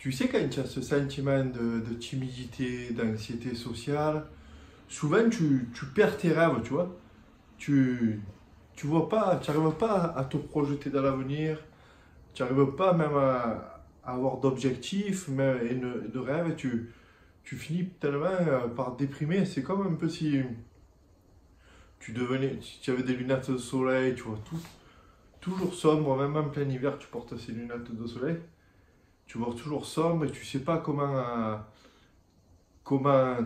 Tu sais, quand tu as ce sentiment de timidité, d'anxiété sociale, souvent tu perds tes rêves, tu vois. Tu, tu vois pas, tu n'arrives pas à te projeter dans l'avenir, tu n'arrives pas même à avoir d'objectifs et de rêves, et tu finis tellement par déprimer. C'est comme un peu si si tu avais des lunettes de soleil, tu vois, toujours sombre, même en plein hiver, tu portes ces lunettes de soleil, tu vois toujours sombre et tu sais pas comment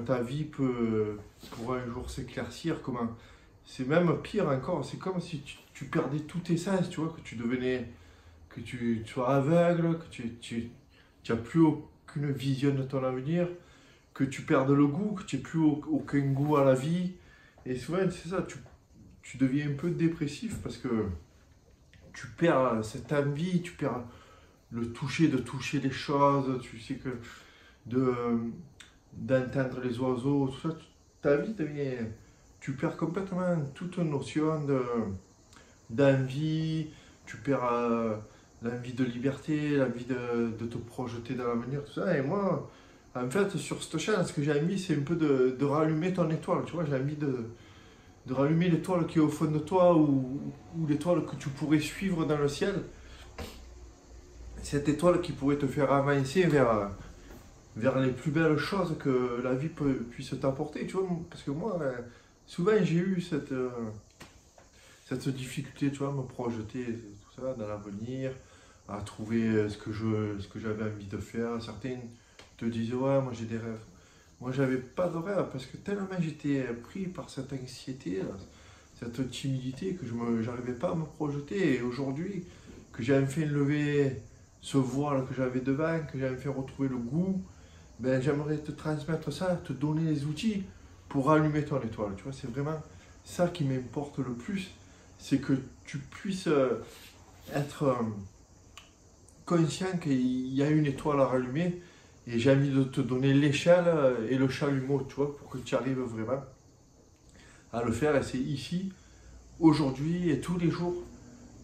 ta vie pourra un jour s'éclaircir, comment... C'est même pire encore, c'est comme si tu perdais tous tes sens, tu vois, que tu devenais, que tu sois aveugle, que tu as plus aucune vision de ton avenir, que tu perdes le goût, que tu n'aies plus aucun goût à la vie. Et souvent, c'est ça, tu deviens un peu dépressif parce que tu perds cette envie, tu perds le toucher, de toucher les choses, tu sais que de d'entendre les oiseaux, tout ça, ta vie devient, tu perds complètement toute notion d'envie, tu perds l'envie de liberté, l'envie de te projeter dans l'avenir, tout ça. Et moi, en fait, sur cette chaîne, ce que j'ai envie, c'est un peu de rallumer ton étoile, tu vois, j'ai envie de rallumer l'étoile qui est au fond de toi ou l'étoile que tu pourrais suivre dans le ciel. Cette étoile qui pourrait te faire avancer vers les plus belles choses que la vie puisse t'apporter, tu vois. Parce que moi, souvent, j'ai eu cette difficulté, tu vois, à me projeter, tout ça, dans l'avenir, à trouver ce que j'avais envie de faire. Certains te disent, ouais, moi j'ai des rêves. Moi, j'avais pas de rêve parce que tellement j'étais pris par cette anxiété, là, cette timidité, que je n'arrivais pas à me projeter. Et aujourd'hui, que j'ai enfin levé ce voile que j'avais devant, que j'ai enfin retrouvé le goût, ben, j'aimerais te transmettre ça, te donner les outils pour allumer ton étoile. Tu vois, c'est vraiment ça qui m'importe le plus, c'est que tu puisses être conscient qu'il y a une étoile à rallumer et j'ai envie de te donner l'échelle et le chalumeau, tu vois, pour que tu arrives vraiment à le faire. Et c'est ici, aujourd'hui et tous les jours,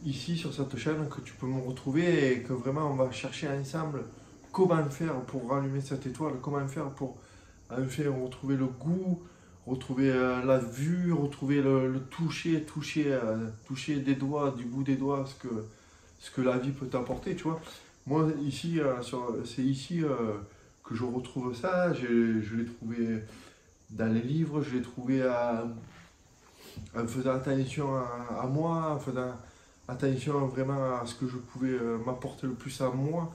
ici sur cette chaîne, que tu peux me retrouver et que vraiment on va chercher ensemble comment faire pour rallumer cette étoile, comment faire pour enfin retrouver le goût, retrouver la vue, retrouver le toucher, toucher des doigts, du bout des doigts, ce que la vie peut t'apporter, tu vois. Moi, ici, c'est ici que je retrouve ça. Je l'ai trouvé dans les livres, je l'ai trouvé en faisant attention à moi, en faisant attention vraiment à ce que je pouvais m'apporter le plus à moi,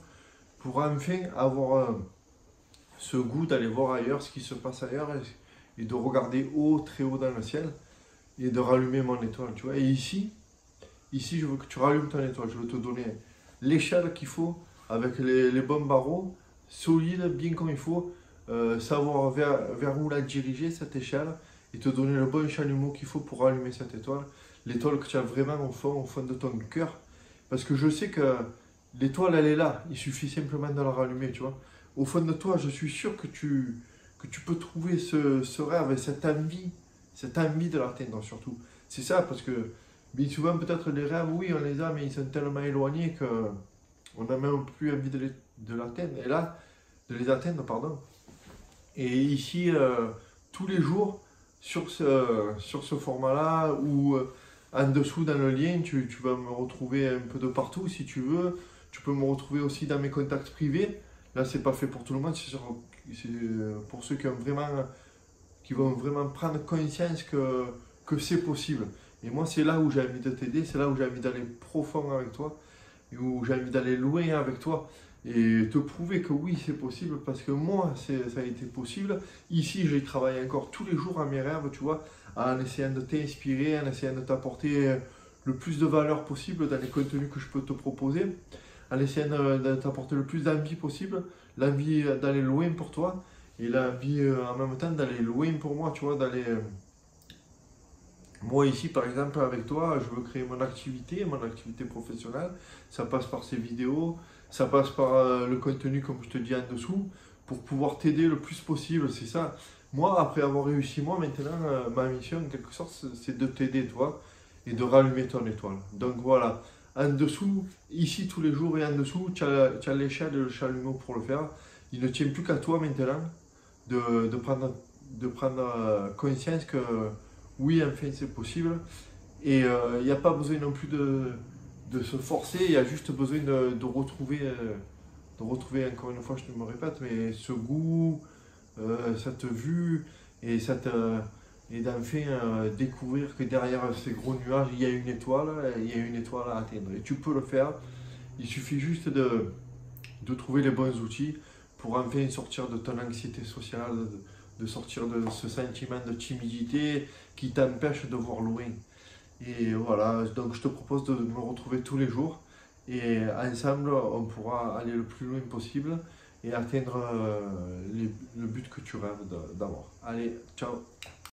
pour enfin avoir ce goût d'aller voir ailleurs ce qui se passe ailleurs et de regarder haut, très haut dans le ciel et de rallumer mon étoile, tu vois. Et ici, je veux que tu rallumes ton étoile. Je veux te donner l'échelle qu'il faut avec les bons barreaux, solides, bien comme il faut, savoir vers où la diriger, cette échelle, et te donner le bon chalumeau qu'il faut pour rallumer cette étoile. L'étoile que tu as vraiment au fond de ton cœur. Parce que je sais que l'étoile, elle est là. Il suffit simplement de la rallumer, tu vois. Au fond de toi, je suis sûr que tu peux trouver ce rêve et cette envie de l'atteindre surtout. C'est ça, parce que bien souvent, peut-être les rêves, oui, on les a, mais ils sont tellement éloignés qu'on n'a même plus envie de l'atteindre. Et là, de les atteindre, pardon. Et ici, tous les jours, sur ce format-là, ou en dessous dans le lien, tu vas me retrouver un peu de partout si tu veux. Tu peux me retrouver aussi dans mes contacts privés. Là, c'est pas fait pour tout le monde, c'est pour ceux qui vont vraiment prendre conscience que c'est possible. Et moi, c'est là où j'ai envie de t'aider, c'est là où j'ai envie d'aller profond avec toi, et où j'ai envie d'aller loin avec toi, et te prouver que oui, c'est possible, parce que moi, ça a été possible. Ici, j'ai travaillé encore tous les jours à mes rêves, tu vois, en essayant de t'inspirer, en essayant de t'apporter le plus de valeur possible dans les contenus que je peux te proposer, en essayant de t'apporter le plus d'envie possible, l'envie d'aller loin pour toi, et l'envie en même temps d'aller loin pour moi, tu vois, d'aller... Moi ici, par exemple, avec toi, je veux créer mon activité professionnelle. Ça passe par ces vidéos, ça passe par le contenu, comme je te dis en dessous, pour pouvoir t'aider le plus possible. C'est ça. Moi, après avoir réussi, moi, maintenant, ma mission, en quelque sorte, c'est de t'aider, toi, et de rallumer ton étoile. Donc voilà, En dessous, ici tous les jours et en dessous, tu as l'échelle et le chalumeau pour le faire. Il ne tient plus qu'à toi maintenant de prendre conscience que oui, enfin c'est possible. Et il n'y a pas besoin non plus de se forcer, il y a juste besoin de retrouver, encore une fois, je me répète, mais ce goût, cette vue, et, et d'enfin découvrir que derrière ces gros nuages, il y a une étoile à atteindre. Et tu peux le faire, il suffit juste de trouver les bons outils pour enfin sortir de ton anxiété sociale, de sortir de ce sentiment de timidité qui t'empêche de voir loin. Et voilà, donc je te propose de me retrouver tous les jours et ensemble on pourra aller le plus loin possible et atteindre le but que tu rêves d'avoir. Allez, ciao!